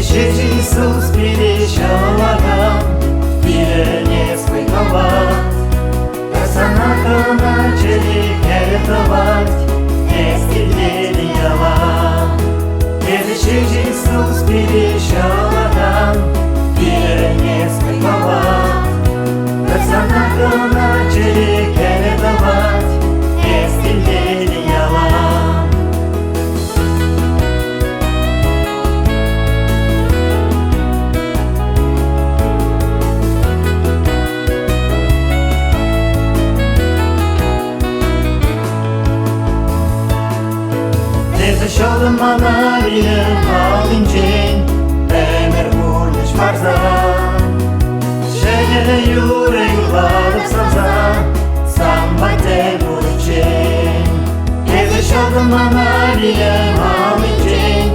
Здесь Иисус перещал Адам, и не смыковал. Персонака начали кертовать, вместе лелеяла. Здесь Иисус перещал Адам, и не смыковал. Персонака начали кертовать, вместе лелеяла. Şalım manaviyem alınceyn Emir kurmuş farza Şeye yüre yuvarıp samza Sambate burçeyn Geze şalım manaviyem alınceyn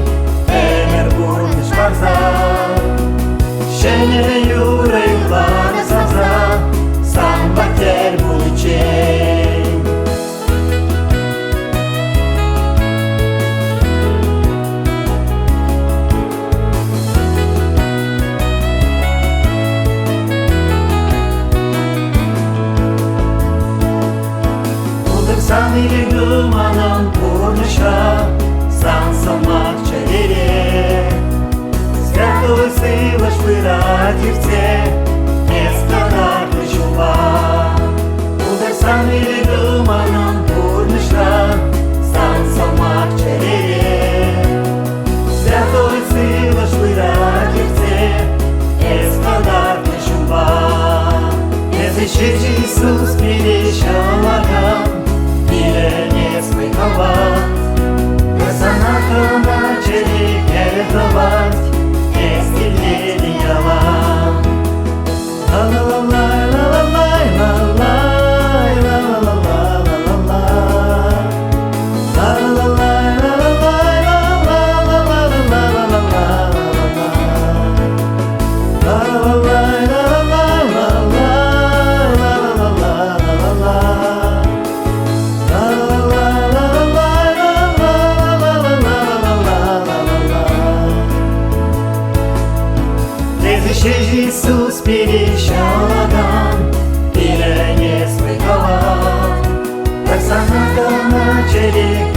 Emir kurmuş farza Şeye yüre yuvarıp samza Sambate burçeyn Сан или гуманом пурныша, сан самак чарере. Святую силу шпырать в те, несколько ключува. Удар сан или гуманом пурныша, сан самак чарере. Святую силу шпырать в те, несколько ключува. Если Иисус перещал Адам, не смыковать. Персонака начали кертовать, вместе лелеяла. Ла-ла-ла-лай, ла-ла-лай, ла-лай, ла-ла-ла-ла-ла-ла. Ла-ла-ла-лай, ла-ла-лай, ла-ла-ла-ла-ла-ла-ла. Ла-ла-ла-лай, ла-ла-лай, Иисус перещал Адам, и не смыковал. Персонака начали